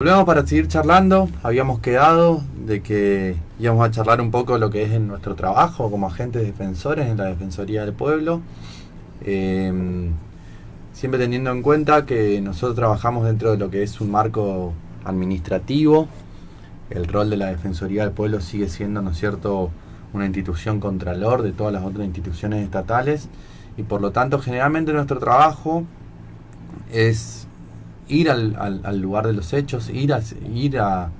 Volvemos para seguir charlando. Habíamos quedado de que íbamos a charlar un poco lo que es en nuestro trabajo como agentes defensores en la Defensoría del Pueblo. Eh, Siempre teniendo en cuenta que nosotros trabajamos dentro de lo que es un marco administrativo. El rol de la Defensoría del Pueblo sigue siendo, ¿no es cierto?, una institución contralor de todas las otras instituciones estatales, y por lo tanto generalmente nuestro trabajo es ir al lugar de los hechos, ir a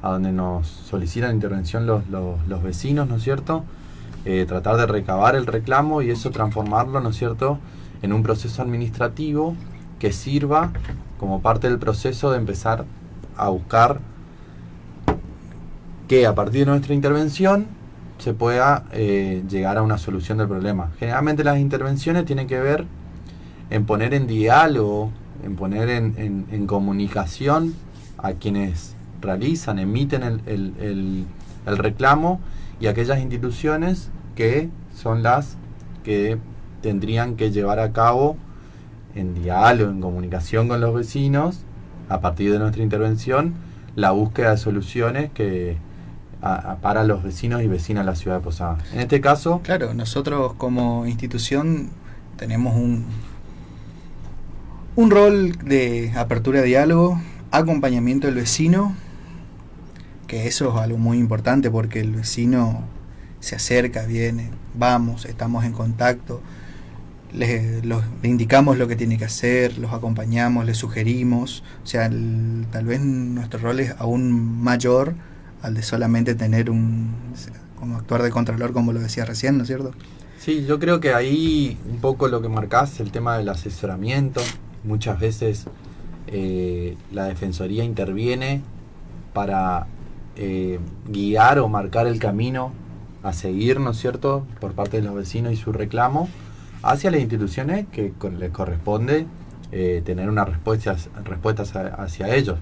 donde nos solicitan intervención los vecinos, ¿no es cierto? Tratar de recabar el reclamo y eso transformarlo, ¿no es cierto?, en un proceso administrativo que sirva como parte del proceso de empezar a buscar que a partir de nuestra intervención se pueda llegar a una solución del problema. Generalmente las intervenciones tienen que ver en poner en diálogo, en poner en comunicación a quienes realizan, emiten el reclamo, y aquellas instituciones que son las que tendrían que llevar a cabo en diálogo, en comunicación con los vecinos, a partir de nuestra intervención, la búsqueda de soluciones para los vecinos y vecinas de la ciudad de Posadas. En este caso, claro, nosotros como institución tenemos un rol de apertura de diálogo, acompañamiento del vecino, que eso es algo muy importante porque el vecino se acerca, viene, vamos, estamos en contacto, le indicamos lo que tiene que hacer, los acompañamos, le sugerimos, o sea, tal vez nuestro rol es aún mayor al de solamente tener como actuar de contralor, como lo decía recién, ¿no es cierto? sí, yo creo que ahí un poco lo que marcás, el tema del asesoramiento. Muchas veces la Defensoría interviene para guiar o marcar el camino a seguir, ¿no es cierto?, por parte de los vecinos y su reclamo hacia las instituciones que les corresponde tener una respuesta hacia ellos.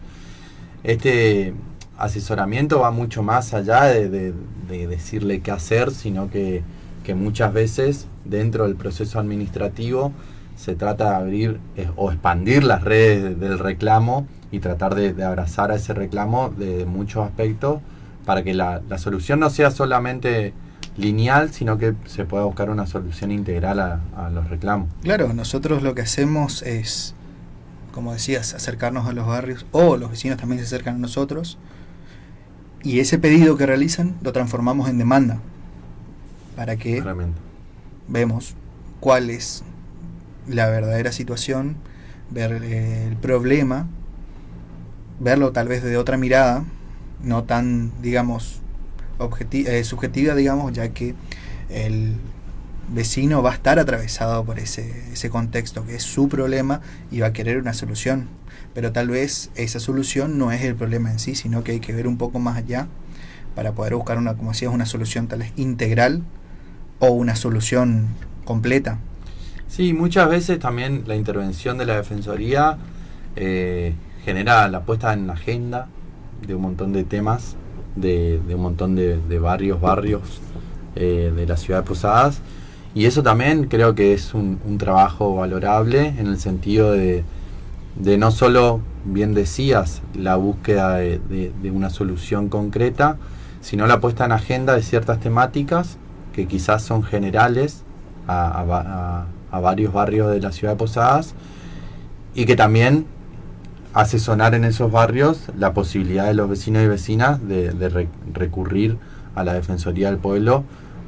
Este asesoramiento va mucho más allá de decirle qué hacer, sino que muchas veces dentro del proceso administrativo se trata de abrir o expandir las redes del reclamo y tratar de abrazar a ese reclamo de muchos aspectos para que la solución no sea solamente lineal, sino que se pueda buscar una solución integral a los reclamos. Claro, nosotros lo que hacemos es, como decías, acercarnos a los barrios, o los vecinos también se acercan a nosotros, y ese pedido que realizan lo transformamos en demanda, para que Realmente. vemos cuál es la verdadera situación, ver el problema, verlo tal vez de otra mirada, no tan, digamos, subjetiva, digamos, ya que el vecino va a estar atravesado por ese contexto que es su problema y va a querer una solución, pero tal vez esa solución no es el problema en sí, sino que hay que ver un poco más allá para poder buscar como decías, una solución tal vez integral o una solución completa. Sí, muchas veces también la intervención de la Defensoría genera la puesta en la agenda de un montón de temas, de un montón de barrios de la ciudad de Posadas, y eso también creo que es un trabajo valorable en el sentido de no solo, bien decías, la búsqueda de una solución concreta, sino la puesta en agenda de ciertas temáticas que quizás son generales a varios barrios de la ciudad de Posadas, y que también hace sonar en esos barrios la posibilidad de los vecinos y vecinas de recurrir a la Defensoría del Pueblo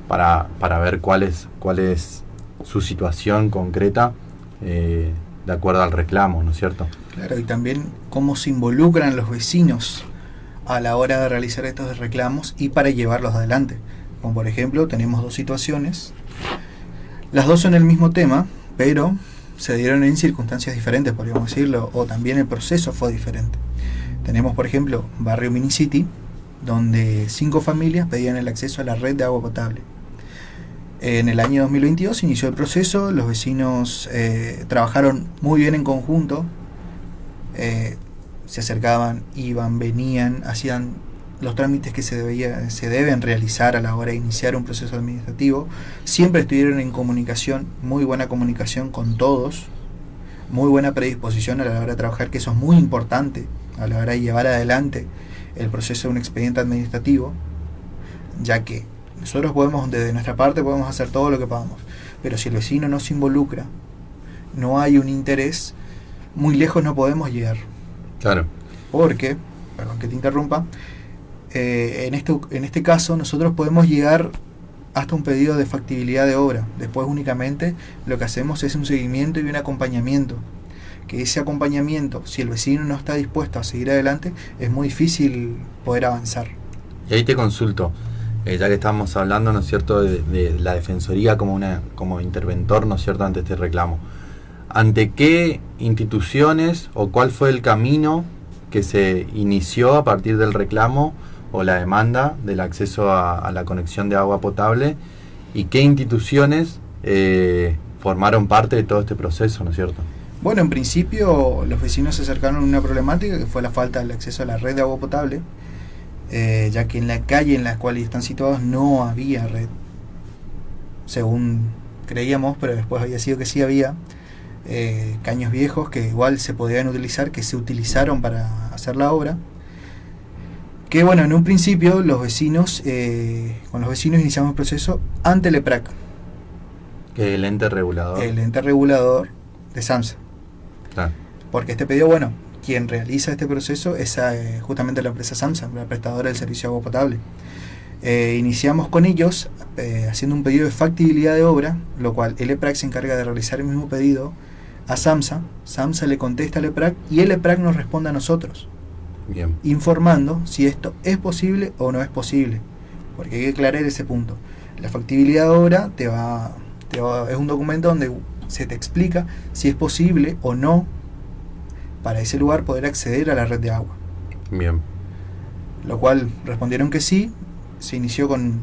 para ver cuál es su situación concreta de acuerdo al reclamo, ¿no es cierto? Claro, y también cómo se involucran los vecinos a la hora de realizar estos reclamos y para llevarlos adelante. Como por ejemplo, tenemos dos situaciones. Las dos son el mismo tema, pero se dieron en circunstancias diferentes, podríamos decirlo, o también el proceso fue diferente. Tenemos, por ejemplo, Barrio Minicity, donde 5 familias pedían el acceso a la red de agua potable. En el año 2022 inició el proceso, los vecinos trabajaron muy bien en conjunto, se acercaban, iban, venían, hacían los trámites que se deben realizar a la hora de iniciar un proceso administrativo. Siempre estuvieron en comunicación, muy buena comunicación con todos, muy buena predisposición a la hora de trabajar, que eso es muy importante a la hora de llevar adelante el proceso de un expediente administrativo, ya que nosotros podemos, desde nuestra parte, podemos hacer todo lo que podamos, pero si el vecino no se involucra, no hay un interés, muy lejos no podemos llegar. Claro. Porque, perdón que te interrumpa, en este caso nosotros podemos llegar hasta un pedido de factibilidad de obra. Después únicamente lo que hacemos es un seguimiento y un acompañamiento. Que ese acompañamiento, si el vecino no está dispuesto a seguir adelante, es muy difícil poder avanzar. Y ahí te consulto, ya que estamos hablando, ¿no es cierto?, de la Defensoría como interventor, ¿no es cierto?, ante este reclamo. ¿Ante qué instituciones o cuál fue el camino que se inició a partir del reclamo o la demanda del acceso a la conexión de agua potable, y qué instituciones formaron parte de todo este proceso, ¿no es cierto? Bueno, en principio los vecinos se acercaron a una problemática que fue la falta del acceso a la red de agua potable, ya que en la calle en la cual están situados no había red, según creíamos, pero después había sido que sí había caños viejos que igual se podían utilizar, que se utilizaron para hacer la obra. Que bueno, en un principio los vecinos, con los vecinos iniciamos el proceso ante el EPRAC, que el ente regulador. El ente regulador de SAMSA. Claro. Porque este pedido, bueno, quien realiza este proceso es justamente la empresa SAMSA, la prestadora del servicio de agua potable. Iniciamos con ellos haciendo un pedido de factibilidad de obra, lo cual el EPRAC se encarga de realizar el mismo pedido a SAMSA. SAMSA le contesta al EPRAC y el EPRAC nos responde a nosotros. Bien. Informando si esto es posible o no es posible, porque hay que aclarar ese punto. La factibilidad de obra es un documento donde se te explica si es posible o no para ese lugar poder acceder a la red de agua. Bien. Lo cual respondieron que sí. Se inició con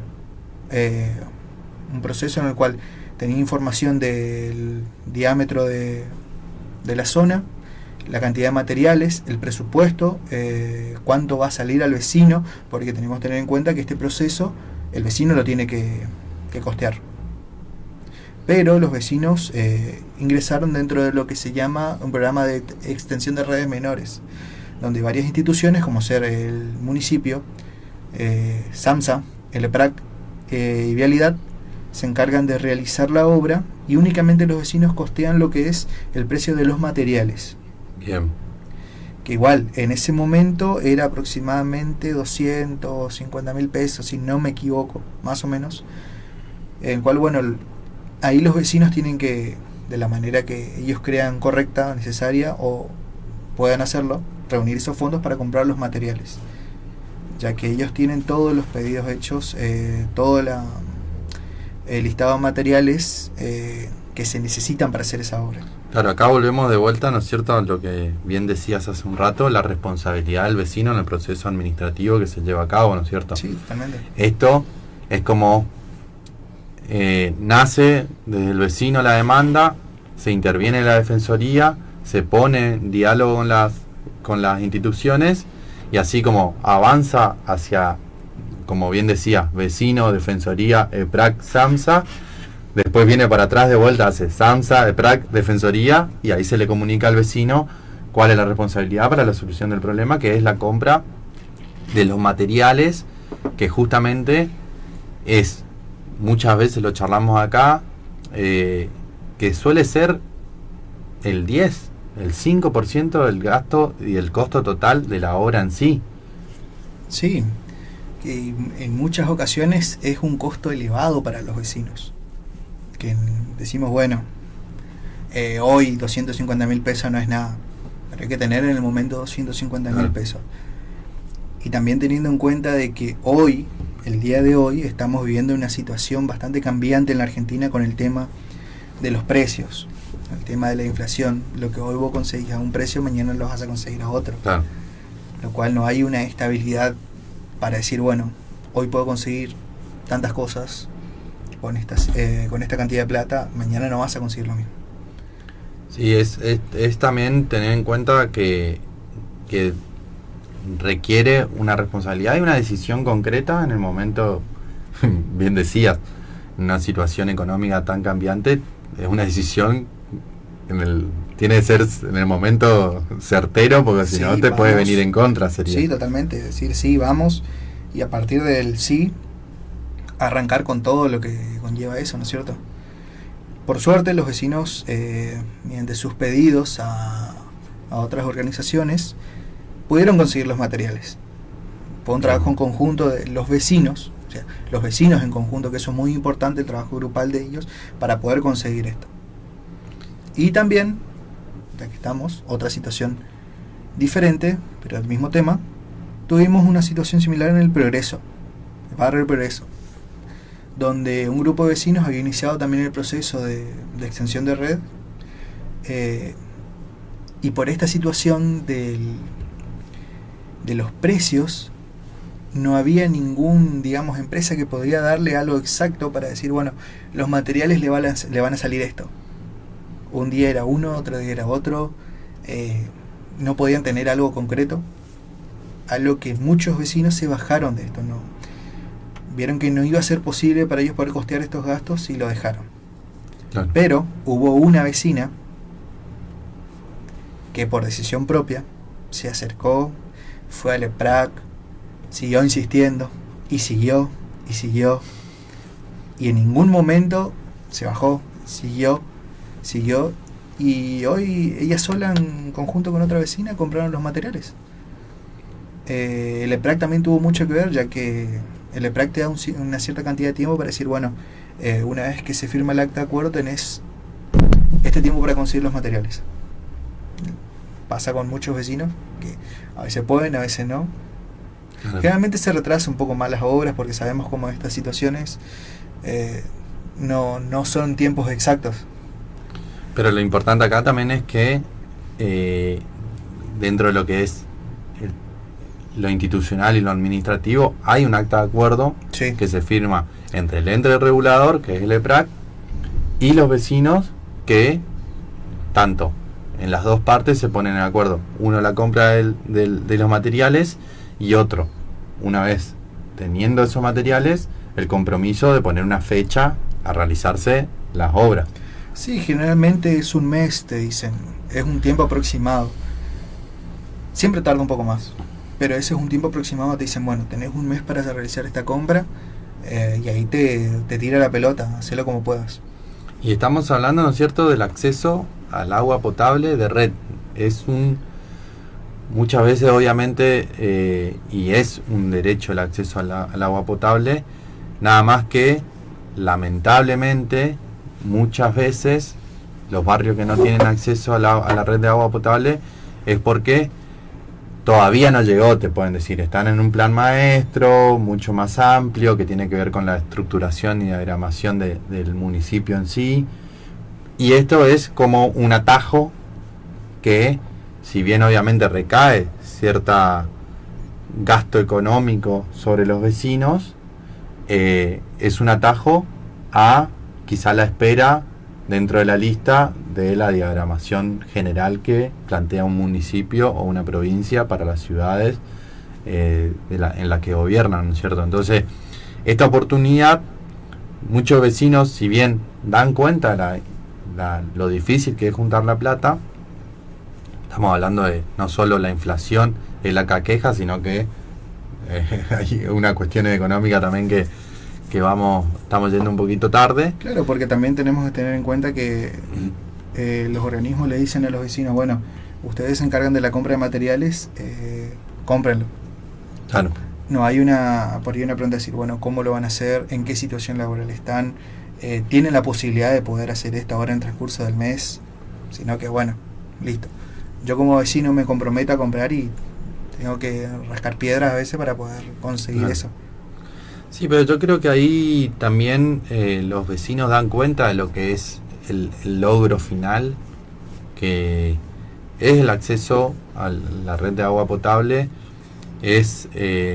un proceso en el cual tenía información del diámetro de la zona, la cantidad de materiales, el presupuesto, cuánto va a salir al vecino, porque tenemos que tener en cuenta que este proceso el vecino lo tiene que costear. Pero los vecinos ingresaron dentro de lo que se llama un programa de extensión de redes menores, donde varias instituciones, como ser el municipio, SAMSA, el EPRAC y Vialidad, se encargan de realizar la obra y únicamente los vecinos costean lo que es el precio de los materiales. Bien. Que igual, en ese momento era aproximadamente 250.000 pesos, si no me equivoco, más o menos. En el cual, bueno, ahí los vecinos tienen que, de la manera que ellos crean correcta, necesaria o puedan hacerlo, reunir esos fondos para comprar los materiales, ya que ellos tienen todos los pedidos hechos, todo el listado de materiales que se necesitan para hacer esa obra. Claro, acá volvemos de vuelta, ¿no es cierto?, a lo que bien decías hace un rato, la responsabilidad del vecino en el proceso administrativo que se lleva a cabo, ¿no es cierto? Sí, totalmente. Esto es como nace desde el vecino la demanda, se interviene la Defensoría, se pone en diálogo con las instituciones, y así como avanza hacia, como bien decía, vecino, Defensoría, EPRAC, SAMSA, después viene para atrás de vuelta, hace SAMSA, EPRAC, Defensoría, y ahí se le comunica al vecino cuál es la responsabilidad para la solución del problema, que es la compra de los materiales, que justamente es, muchas veces lo charlamos acá, que suele ser el 10, el 5% del gasto y el costo total de la obra en sí. Sí, que en muchas ocasiones es un costo elevado para los vecinos. Que decimos, bueno, hoy 250.000 pesos no es nada, pero hay que tener en el momento 250.000 pesos. Y también teniendo en cuenta de que hoy, el día de hoy, estamos viviendo una situación bastante cambiante en la Argentina con el tema de los precios, el tema de la inflación. Lo que hoy vos conseguís a un precio, mañana lo vas a conseguir a otro. Claro. Lo cual no hay una estabilidad para decir, bueno, hoy puedo conseguir tantas cosas con esta cantidad de plata, mañana no vas a conseguir lo mismo. Sí, es también tener en cuenta que requiere una responsabilidad y una decisión concreta en el momento, bien decías, en una situación económica tan cambiante, es una decisión tiene que ser en el momento certero, porque si Sí, no te puede vamos. venir en contra, sería. Sí, totalmente. Decir sí, vamos. Y a partir del sí, arrancar con todo lo que conlleva eso, ¿no es cierto? Por suerte, los vecinos, mediante sus pedidos a otras organizaciones, pudieron conseguir los materiales. Fue un trabajo en conjunto de los vecinos, o sea, los vecinos en conjunto, que eso es muy importante, el trabajo grupal de ellos, para poder conseguir esto. Y también, ya que estamos, otra situación diferente, pero el mismo tema, tuvimos una situación similar en el Progreso, el barrio del Progreso, donde un grupo de vecinos había iniciado también el proceso de extensión de red, y por esta situación de los precios, no había ningún, digamos, empresa que podría darle algo exacto para decir, bueno, los materiales le van a salir esto. Un día era uno, otro día era otro, no podían tener algo concreto, a lo que muchos vecinos se bajaron de esto, no vieron que no iba a ser posible para ellos poder costear estos gastos y lo dejaron. Claro. Pero hubo una vecina que por decisión propia se acercó, fue al EPRAC, siguió insistiendo y siguió y siguió, y en ningún momento se bajó, siguió, y hoy ella sola en conjunto con otra vecina compraron los materiales. El EPRAC también tuvo mucho que ver, ya que el EPRAC te da una cierta cantidad de tiempo para decir, bueno, una vez que se firma el acta de acuerdo tenés este tiempo para conseguir los materiales. Pasa con muchos vecinos que a veces pueden, a veces no. Claro. Generalmente se retrasa un poco más las obras porque sabemos cómo estas situaciones no son tiempos exactos. Pero lo importante acá también es que dentro de lo que es lo institucional y lo administrativo, hay un acta de acuerdo Sí. que se firma entre el ente regulador, que es el EPRAC, y los vecinos, que tanto en las dos partes se ponen de acuerdo. Uno la compra de los materiales y otro, una vez teniendo esos materiales, el compromiso de poner una fecha a realizarse las obras. Sí, generalmente es un mes, te dicen. Es un tiempo aproximado. Siempre tarda un poco más, pero ese es un tiempo aproximado. Te dicen, bueno, tenés un mes para realizar esta compra, y ahí te tira la pelota, hacelo como puedas. Y estamos hablando, ¿no es cierto?, del acceso al agua potable de red. Muchas veces, obviamente, y es un derecho el acceso al agua potable, nada más que, lamentablemente, muchas veces los barrios que no tienen acceso a la red de agua potable es porque todavía no llegó, te pueden decir, están en un plan maestro mucho más amplio que tiene que ver con la estructuración y diagramación del municipio en sí, y esto es como un atajo que, si bien obviamente recae cierta gasto económico sobre los vecinos, es un atajo a quizá la espera dentro de la lista de la diagramación general que plantea un municipio o una provincia para las ciudades en la que gobiernan, ¿no es cierto? Entonces, esta oportunidad, muchos vecinos, si bien dan cuenta lo difícil que es juntar la plata, estamos hablando de no solo la inflación es la que aqueja, sino que hay una cuestión económica también que estamos yendo un poquito tarde. Claro, porque también tenemos que tener en cuenta que los organismos le dicen a los vecinos, bueno, ustedes se encargan de la compra de materiales, cómprenlo. Claro. No hay por ahí una pregunta de decir, bueno, ¿cómo lo van a hacer? ¿En qué situación laboral están? ¿Tienen la posibilidad de poder hacer esto ahora en transcurso del mes? Sino que, bueno, listo. Yo como vecino me comprometo a comprar y tengo que rascar piedras a veces para poder conseguir eso. Sí, pero yo creo que ahí también los vecinos dan cuenta de lo que es el logro final, que es el acceso a la red de agua potable, es,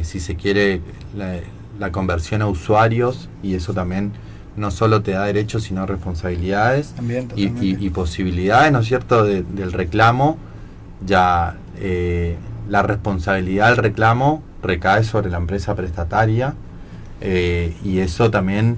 si se quiere, la conversión a usuarios, y eso también no solo te da derechos, sino responsabilidades También, y posibilidades, ¿no es cierto?, del reclamo. Ya la responsabilidad del reclamo recae sobre la empresa prestataria. Y eso también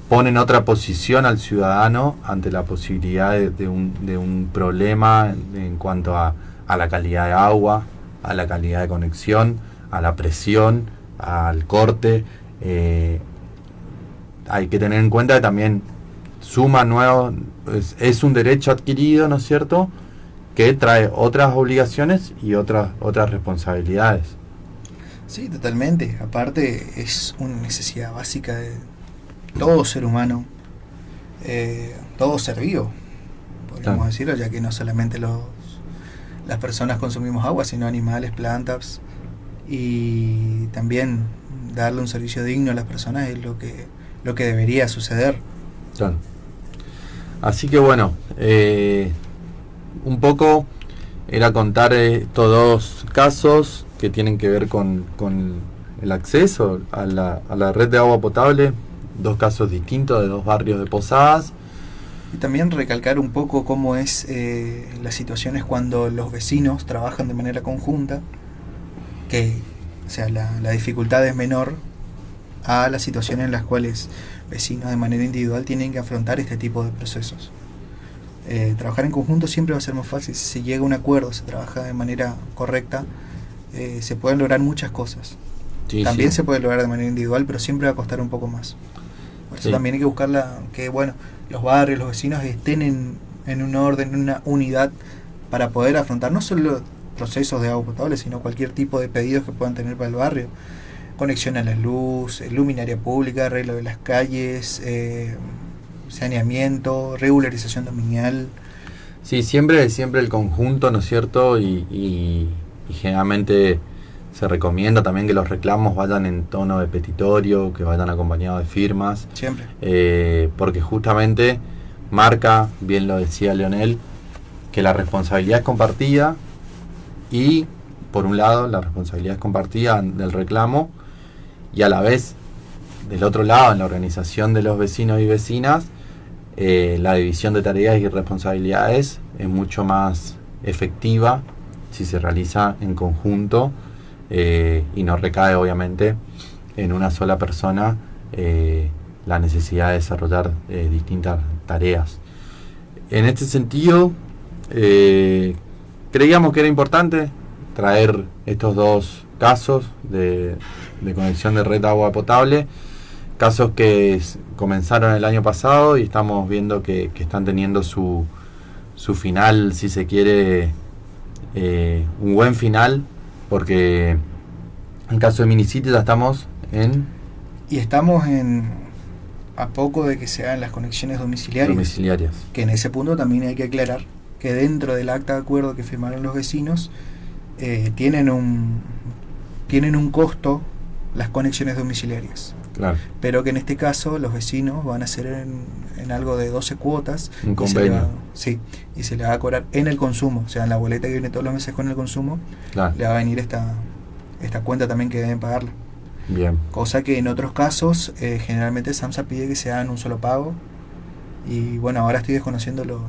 pone en otra posición al ciudadano ante la posibilidad de un problema en cuanto a la calidad de agua, a la calidad de conexión, a la presión, al corte. Hay que tener en cuenta que también suma nuevos, es un derecho adquirido, ¿no es cierto?, que trae otras obligaciones y otras responsabilidades. Sí, totalmente. Aparte es una necesidad básica de todo ser humano, todo ser vivo, podríamos decirlo, ya que no solamente las personas consumimos agua, sino animales, plantas, y también darle un servicio digno a las personas es lo que debería suceder. Claro. Así que bueno, un poco era contar estos dos casos que tienen que ver con el acceso a la red de agua potable, dos casos distintos de dos barrios de Posadas. Y también recalcar un poco cómo es las situaciones cuando los vecinos trabajan de manera conjunta, que o sea, la dificultad es menor a las situaciones en las cuales vecinos de manera individual tienen que afrontar este tipo de procesos. Trabajar en conjunto siempre va a ser más fácil. Si se llega a un acuerdo, se trabaja de manera correcta, se pueden lograr muchas cosas. Sí, también sí. se puede lograr de manera individual, pero siempre va a costar un poco más. Por eso también hay que buscar que los barrios, los vecinos estén en un orden, en una unidad, para poder afrontar no solo procesos de agua potable, sino cualquier tipo de pedidos que puedan tener para el barrio. Conexión a la luz, luminaria pública, arreglo de las calles, saneamiento, regularización dominial. Sí, siempre el conjunto, ¿no es cierto? Y generalmente se recomienda también que los reclamos vayan en tono de petitorio, que vayan acompañados de firmas. Siempre. Porque justamente marca, bien lo decía Leonel, que la responsabilidad es compartida y, por un lado, la responsabilidad es compartida del reclamo y a la vez, del otro lado, en la organización de los vecinos y vecinas, la división de tareas y responsabilidades es mucho más efectiva si se realiza en conjunto y no recae obviamente en una sola persona la necesidad de desarrollar distintas tareas. En este sentido, creíamos que era importante traer estos dos casos de conexión de red de agua potable, casos que comenzaron el año pasado y estamos viendo que están teniendo su final, si se quiere, un buen final, porque en el caso de Minicity ya estamos a poco de que se hagan las conexiones domiciliarias. Que en ese punto también hay que aclarar que dentro del acta de acuerdo que firmaron los vecinos tienen un costo las conexiones domiciliarias. Claro. Pero que en este caso los vecinos van a hacer en algo de 12 cuotas. Un convenio. Y se le va a cobrar en el consumo. O sea, en la boleta que viene todos los meses con el consumo, claro, le va a venir esta cuenta también que deben pagarla. Bien. Cosa que en otros casos, generalmente SAMSA pide que se hagan un solo pago. Y bueno, ahora estoy desconociendo los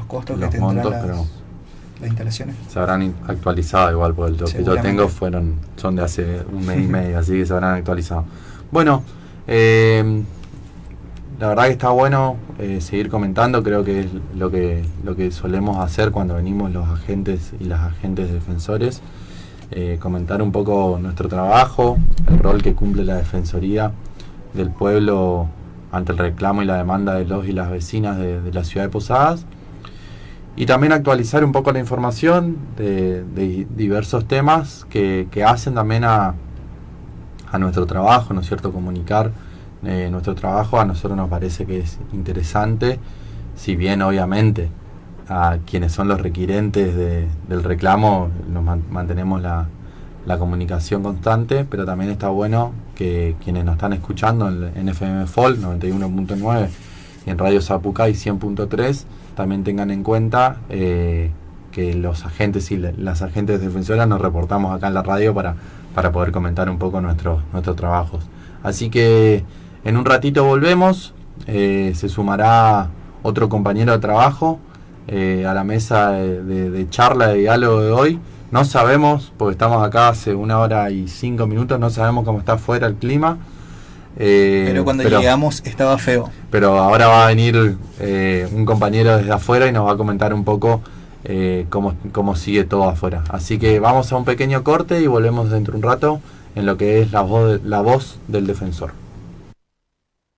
costos que tendrán las instalaciones. Se habrán actualizado igual, porque los que yo tengo son de hace un mes y medio, así que se habrán actualizado. Bueno, la verdad que está bueno seguir comentando, creo que es lo que solemos hacer cuando venimos los agentes y las agentes defensores, comentar un poco nuestro trabajo, el rol que cumple la Defensoría del Pueblo ante el reclamo y la demanda de los y las vecinas de la ciudad de Posadas, y también actualizar un poco la información de diversos temas que hacen también a nuestro trabajo, ¿no es cierto? Comunicar nuestro trabajo a nosotros nos parece que es interesante, si bien obviamente a quienes son los requirentes del reclamo nos mantenemos la comunicación constante, pero también está bueno que quienes nos están escuchando en FM FOL 91.9 y en Radio Zapucay 100.3 también tengan en cuenta que los agentes y las agentes defensoras nos reportamos acá en la radio para poder comentar un poco nuestros trabajos. Así que en un ratito volvemos, se sumará otro compañero de trabajo a la mesa de charla, de diálogo de hoy. No sabemos, porque estamos acá hace 1 hora y 5 minutos, no sabemos cómo está afuera el clima, Pero cuando llegamos estaba feo. Pero ahora va a venir un compañero desde afuera y nos va a comentar un poco cómo sigue todo afuera. Así que vamos a un pequeño corte y volvemos dentro de un rato en lo que es la voz del defensor.